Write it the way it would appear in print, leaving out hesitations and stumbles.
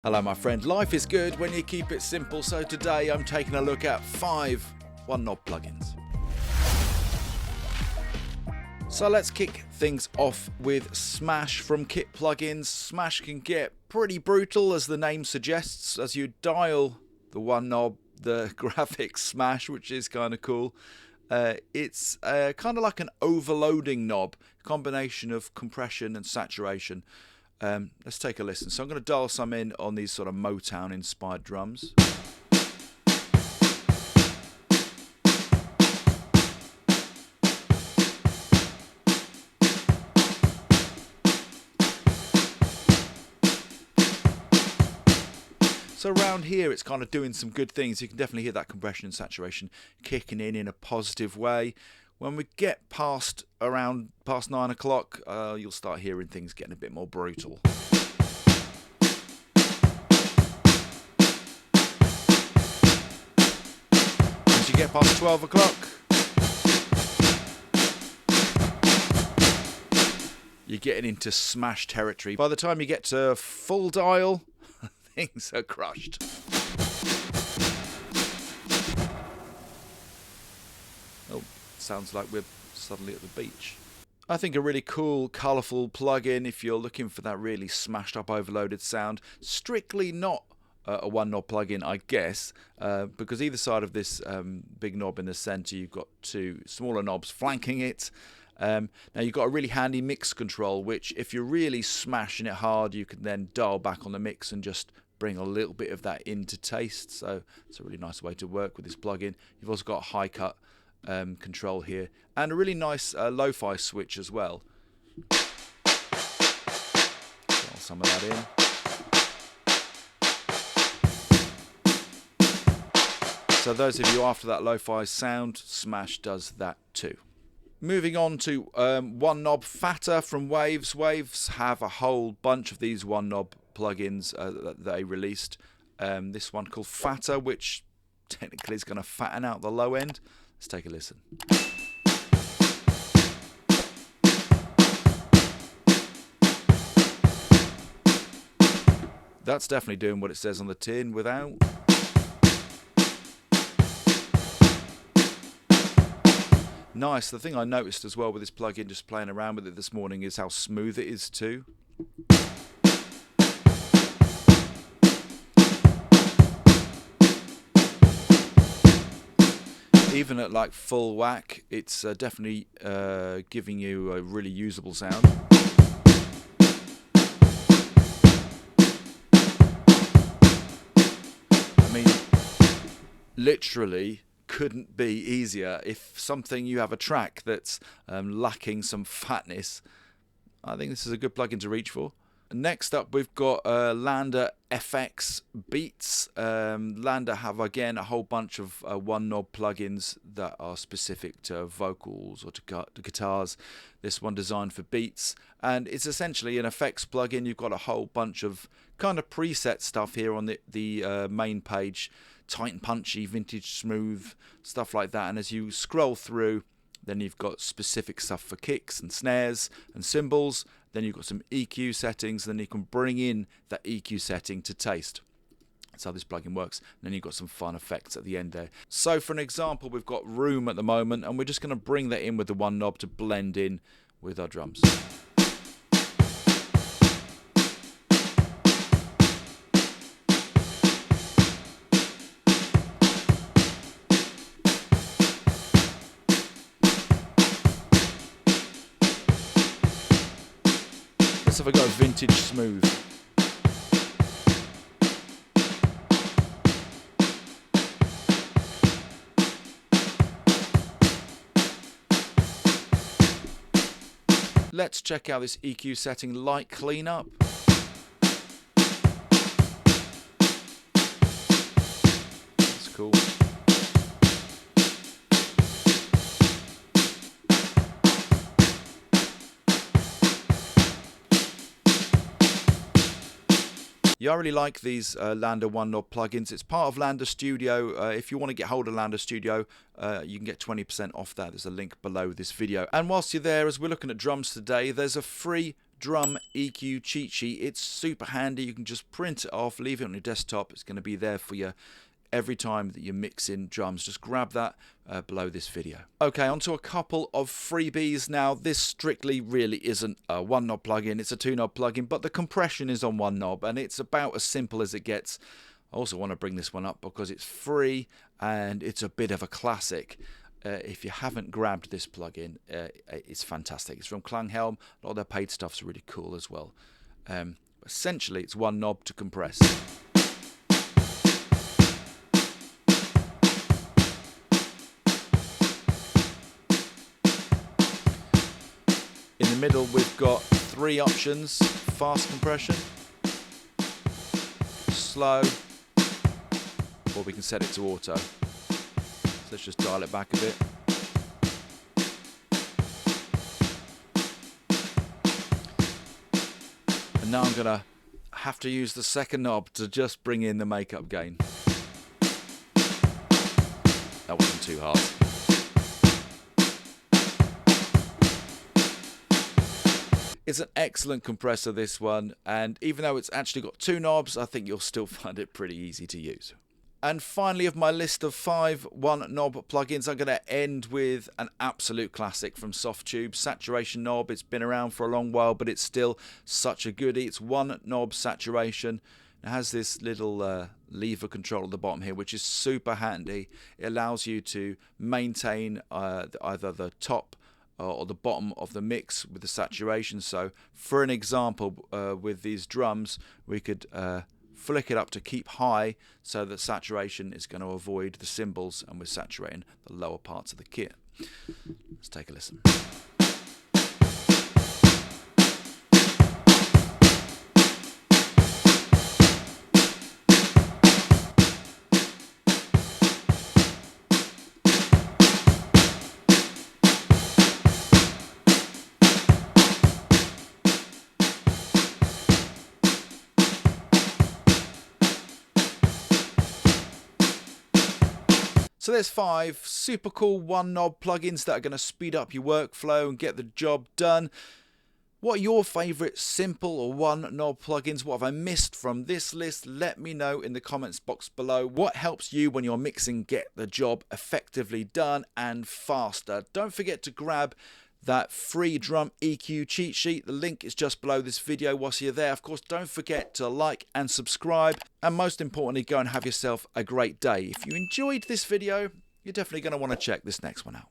Hello my friend, life is good when you keep it simple, so today I'm taking a look at 5 one knob plugins. So let's kick things off with Smash from Kit Plugins. Smash can get pretty brutal, as the name suggests, as you dial the one knob, the graphics smash, which is kind of cool. It's kind of like an overloading knob, combination of compression and saturation. Let's take a listen. So I'm going to dial some in on these sort of Motown inspired drums. So around here it's kind of doing some good things. You can definitely hear that compression and saturation kicking in a positive way. When we get past 9 o'clock, you'll start hearing things getting a bit more brutal. Once you get past 12 o'clock, you're getting into smash territory. By the time you get to full dial, things are crushed. Oh, sounds like we're suddenly at the beach. I think a really cool, colourful plugin if you're looking for that really smashed up, overloaded sound. Strictly not a one knob plugin, I guess, because either side of this big knob in the centre, you've got two smaller knobs flanking it. Now you've got a really handy mix control, which if you're really smashing it hard, you can then dial back on the mix and just bring a little bit of that into taste. So it's a really nice way to work with this plugin. You've also got a high cut control here and a really nice lo-fi switch as well. Get some of that in. So those of you after that lo-fi sound, Smash does that too. Moving on to one knob Fatter from Waves. Waves have a whole bunch of these one knob plugins that they released. This one called Fatter, which technically is going to fatten out the low end. Let's take a listen. That's definitely doing what it says on the tin without. Nice. The thing I noticed as well with this plugin, just playing around with it this morning, is how smooth it is too. Even at like full whack, it's definitely giving you a really usable sound. I mean, literally couldn't be easier. If something you have a track that's lacking some fatness, I think this is a good plugin to reach for. Next up, we've got Lander FX Beats. Lander have again a whole bunch of one knob plugins that are specific to vocals or to guitars. This one designed for beats, and it's essentially an effects plugin. You've got a whole bunch of kind of preset stuff here on the main page. Tight and punchy, vintage smooth, stuff like that. And as you scroll through, then you've got specific stuff for kicks and snares and cymbals. Then you've got some EQ settings. Then you can bring in that EQ setting to taste. That's how this plugin works. And then you've got some fun effects at the end there. So for an example, we've got Room at the moment, and we're just going to bring that in with the one knob to blend in with our drums. Let's have a go vintage smooth. Let's check out this EQ setting, Light Cleanup. That's cool. Yeah, I really like these Lander one knob plugins. It's part of Lander Studio. If you want to get hold of Lander Studio, you can get 20% off that. There's a link below this video. And whilst you're there, as we're looking at drums today, there's a free drum EQ cheat sheet. It's super handy. You can just print it off, leave it on your desktop. It's going to be there for you every time that you're mixing drums. Just grab that below this video. Okay, on to a couple of freebies now. This strictly really isn't a one knob plugin, it's a two knob plugin, but the compression is on one knob and it's about as simple as it gets. I also want to bring this one up because it's free and it's a bit of a classic. If you haven't grabbed this plugin, it's fantastic. It's from Klanghelm. A lot of their paid stuff's really cool as well. Essentially, it's one knob to compress. In the middle, we've got three options: fast compression, slow, or we can set it to auto. So let's just dial it back a bit. And now I'm gonna have to use the second knob to just bring in the makeup gain. That wasn't too hard. It's an excellent compressor, this one, and even though it's actually got two knobs, I think you'll still find it pretty easy to use. And finally, of my list of 5 one-knob plugins, I'm going to end with an absolute classic from Softube, Saturation Knob. It's been around for a long while, but it's still such a goodie. It's one-knob saturation. It has this little lever control at the bottom here, which is super handy. It allows you to maintain either the top or the bottom of the mix with the saturation. So for an example, with these drums, we could flick it up to keep high so that saturation is going to avoid the cymbals and we're saturating the lower parts of the kit. Let's take a listen. So there's 5 super cool one knob plugins that are going to speed up your workflow and get the job done. What are your favourite simple or one knob plugins? What have I missed from this list? Let me know in the comments box below. What helps you when you're mixing get the job effectively done and faster? Don't forget to grab that free drum EQ cheat sheet. The link is just below this video whilst you're there. Of course, don't forget to like and subscribe, and most importantly, go and have yourself a great day. If you enjoyed this video, you're definitely going to want to check this next one out.